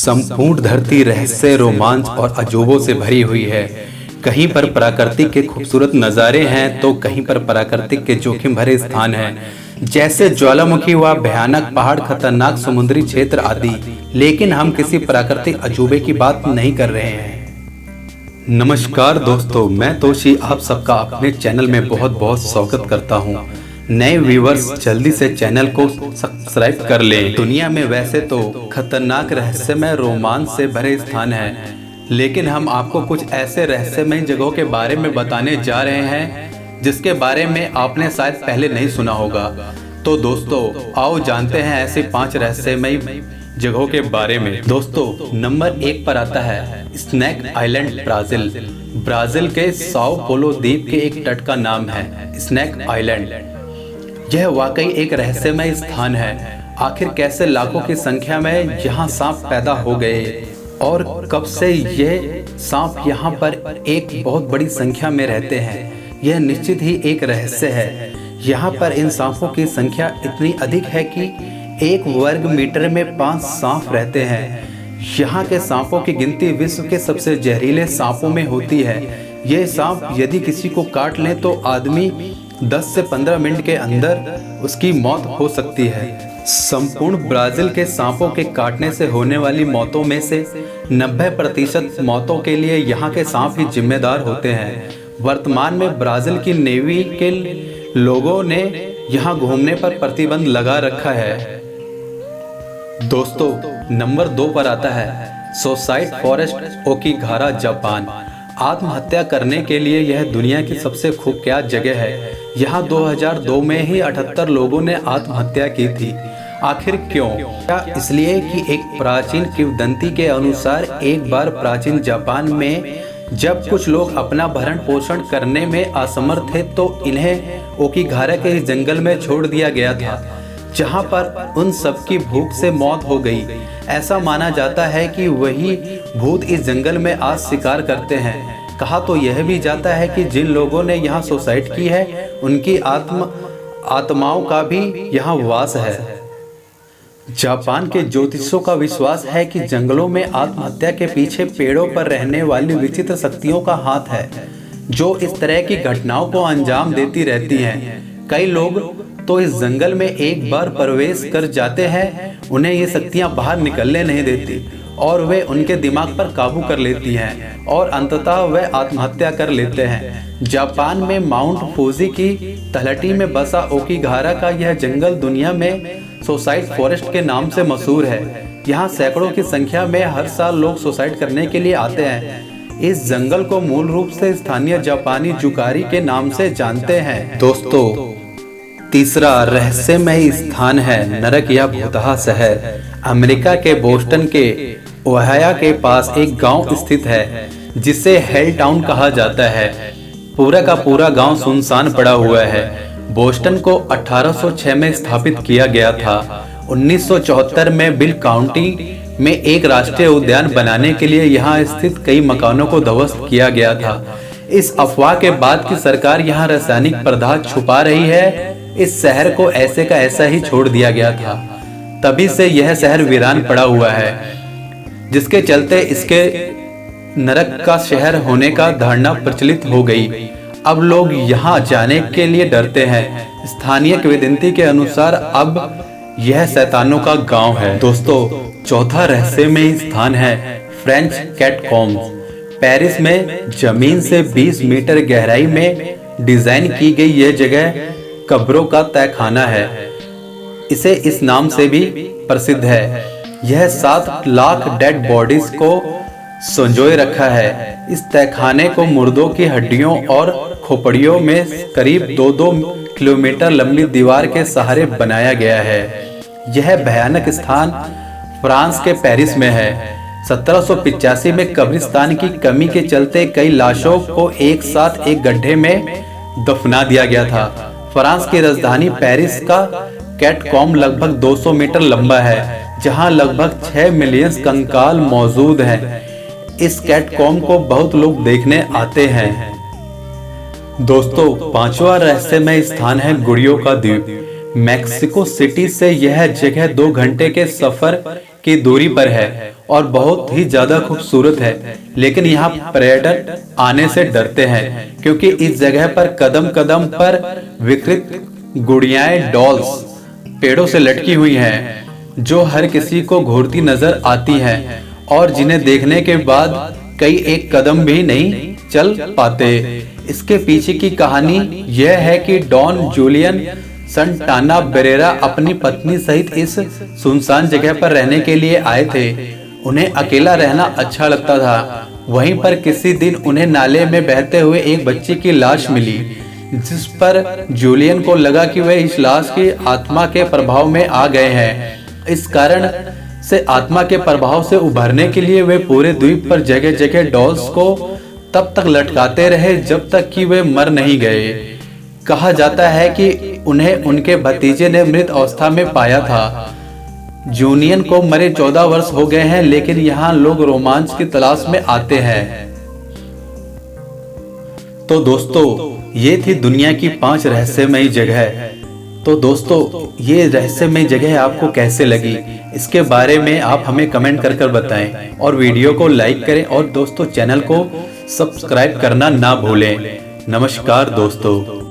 संपूर्ण धरती रहस्य, रोमांच और अजूबों से भरी हुई है। कहीं पर प्राकृतिक के खूबसूरत नज़ारे हैं तो कहीं पर प्राकृतिक के जोखिम भरे स्थान हैं, जैसे ज्वालामुखी व भयानक पहाड़, खतरनाक समुद्री क्षेत्र आदि। लेकिन हम किसी प्राकृतिक अजूबे की बात नहीं कर रहे हैं। नमस्कार दोस्तों, मैं तोशी आप सबका अपने चैनल में बहुत बहुत स्वागत करता हूं। नए व्यूवर्स जल्दी से चैनल को सब्सक्राइब कर लें। दुनिया में वैसे तो खतरनाक रहस्यमय रोमांच से भरे स्थान हैं, लेकिन हम आपको कुछ ऐसे रहस्यमय जगहों के बारे में बताने जा रहे हैं जिसके बारे में आपने शायद पहले नहीं सुना होगा। तो दोस्तों आओ जानते हैं ऐसे 5 रहस्यमय जगहों के बारे में। दोस्तों नंबर 1 पर आता है स्नैक आइलैंड, ब्राजील के साओ पोलो द्वीप के एक तट का नाम है स्नैक आइलैंड। यह वाकई एक रहस्यमय स्थान है। आखिर कैसे लाखों की संख्या में यहाँ सांप पैदा हो गए और कब से ये सांप यहाँ पर एक बहुत बड़ी संख्या में रहते हैं, यह निश्चित ही एक रहस्य है। यहाँ पर इन सांपों की संख्या इतनी अधिक है कि 1 वर्ग मीटर में 5 सांप रहते हैं। यहाँ के सांपों की गिनती विश्व के सबसे जहरीले सांपों में होती है। ये सांप यदि किसी को काट लें तो आदमी 10 से 15 मिनट के अंदर उसकी मौत हो सकती है। संपूर्ण ब्राजील के सांपों के काटने से होने वाली मौतों में से 90% मौतों के लिए यहाँ के सांप ही जिम्मेदार होते हैं। वर्तमान में ब्राजील की नेवी के लोगों ने यहाँ घूमने पर प्रतिबंध लगा रखा है। दोस्तों नंबर 2 पर आता है सुसाइड फॉरेस्ट, ओकीगारा, जापान। आत्महत्या करने के लिए यह दुनिया की सबसे खूबसूरत जगह है। यहाँ 2002 में ही 78 लोगों ने आत्महत्या की थी। आखिर क्यों? क्या इसलिए कि एक प्राचीन किंवदंती के अनुसार एक बार प्राचीन जापान में जब कुछ लोग अपना भरण पोषण करने में असमर्थ थे तो इन्हें ओकीगारा के इस जंगल में छोड़ दिया गया था, जहाँ पर उन सबकी भूख से मौत हो गई। ऐसा माना जाता है कि वही भूत इस जंगल में आज शिकार करते हैं। कहा तो यह भी जाता है कि जिन लोगों ने यहाँ सुसाइड की है उनकी आत्माओं का भी यहाँ वास है। जापान के ज्योतिषों का विश्वास है कि जंगलों में आत्महत्या के पीछे पेड़ों पर रहने वाली विचित्र शक्तियों का हाथ है, जो इस तरह की घटनाओं को अंजाम देती रहती हैं। कई लोग तो इस जंगल में एक बार प्रवेश कर जाते हैं, उन्हें ये शक्तियां बाहर निकलने नहीं देती और वे उनके दिमाग पर काबू कर लेती हैं और अंततः वे आत्महत्या कर लेते हैं। जापान में माउंट फूजी की तलहटी में बसा ओकीगारा का यह जंगल दुनिया में सुसाइड फॉरेस्ट के नाम से मशहूर है। यहाँ सैकड़ों की संख्या में हर साल लोग सुसाइड करने के लिए आते हैं। इस जंगल को मूल रूप से स्थानीय जापानी जुकारी के नाम से जानते हैं। दोस्तों तीसरा रहस्यमय स्थान है नरक या भूतहा शहर। अमेरिका के बोस्टन के ओहायो के पास एक गांव स्थित है जिसे हेल टाउन कहा जाता है। पूरा का पूरा गांव सुनसान पड़ा हुआ है। बोस्टन को 1806 में स्थापित किया गया था। 1974 में बिल काउंटी में एक राष्ट्रीय उद्यान बनाने के लिए यहाँ स्थित कई मकानों को ध्वस्त किया गया था। इस अफवाह के बाद कि सरकार यहाँ रासायनिक पदार्थ छुपा रही है, इस शहर को ऐसे का ऐसा ही छोड़ दिया गया था। तभी से यह शहर वीरान पड़ा हुआ है, जिसके चलते इसके नरक का शहर होने का धारणा प्रचलित हो गई। अब लोग यहाँ जाने के लिए डरते हैं। स्थानीय किंवदंती के अनुसार अब यह शैतानों का गांव है। दोस्तों चौथा रहस्यमय स्थान है फ्रेंच कैटकॉम्स। पेरिस में जमीन से 20 मीटर गहराई में डिजाइन की गई यह जगह कब्रों का तहखाना है। इसे इस नाम से भी प्रसिद्ध है। यह 7 लाख डेड बॉडीज को संजोए रखा है। इस तहखाने को मुर्दों की हड्डियों और खोपड़ियों में करीब 2-2 किलोमीटर लंबी दीवार के सहारे बनाया गया है। यह भयानक स्थान फ्रांस के पेरिस में है। 1785 में कब्रिस्तान की कमी के चलते कई लाशों को एक साथ एक गड्ढे में दफना दिया गया था। फ्रांस की राजधानी पेरिस का कैटकॉम्ब लगभग 200 मीटर लंबा है, जहां लगभग 6 मिलियन कंकाल मौजूद हैं। इस कैटकॉम्ब को बहुत लोग देखने आते हैं। दोस्तों पांचवा रहस्यमय स्थान है गुड़ियों का द्वीप। मैक्सिको सिटी से यह जगह 2 घंटे के सफर की दूरी पर है और बहुत ही ज्यादा खूबसूरत है। लेकिन यहाँ पर्यटक आने से डरते हैं क्योंकि इस जगह पर कदम कदम पर विकृत गुड़ियाएं डॉल्स पेड़ों से लटकी हुई हैं, जो हर किसी को घूरती नजर आती हैं और जिन्हें देखने के बाद कई एक कदम भी नहीं चल पाते। इसके पीछे की कहानी यह है कि डॉन जूलियन संटाना बेरेरा अपनी पत्नी सहित इस सुनसान जगह पर रहने के लिए आए थे। उन्हें अकेला रहना अच्छा लगता था। वहीं पर किसी दिन उन्हें नाले में बहते हुए एक बच्चे की लाश मिली, जिस पर जूलियन को लगा कि वे इस लाश की आत्मा के प्रभाव में आ गए हैं। इस कारण से आत्मा के प्रभाव से उभरने के लिए वे पूरे द्वीप पर जगह जगह डॉल्स को तब तक लटकाते रहे जब तक कि वे मर नहीं गए। कहा जाता है कि उन्हें उनके भतीजे ने मृत अवस्था में पाया था। जूलियन को मरे 14 वर्ष हो गए हैं, लेकिन यहाँ लोग रोमांच की तलाश में आते हैं। तो दोस्तों, ये थी दुनिया की 5 रहस्यमयी जगह। तो दोस्तों, ये रहस्यमय जगह आपको कैसे लगी, इसके बारे में आप हमें कमेंट कर बताएं और वीडियो को लाइक करें और दोस्तों चैनल को सब्सक्राइब करना ना भूलें। नमस्कार दोस्तों।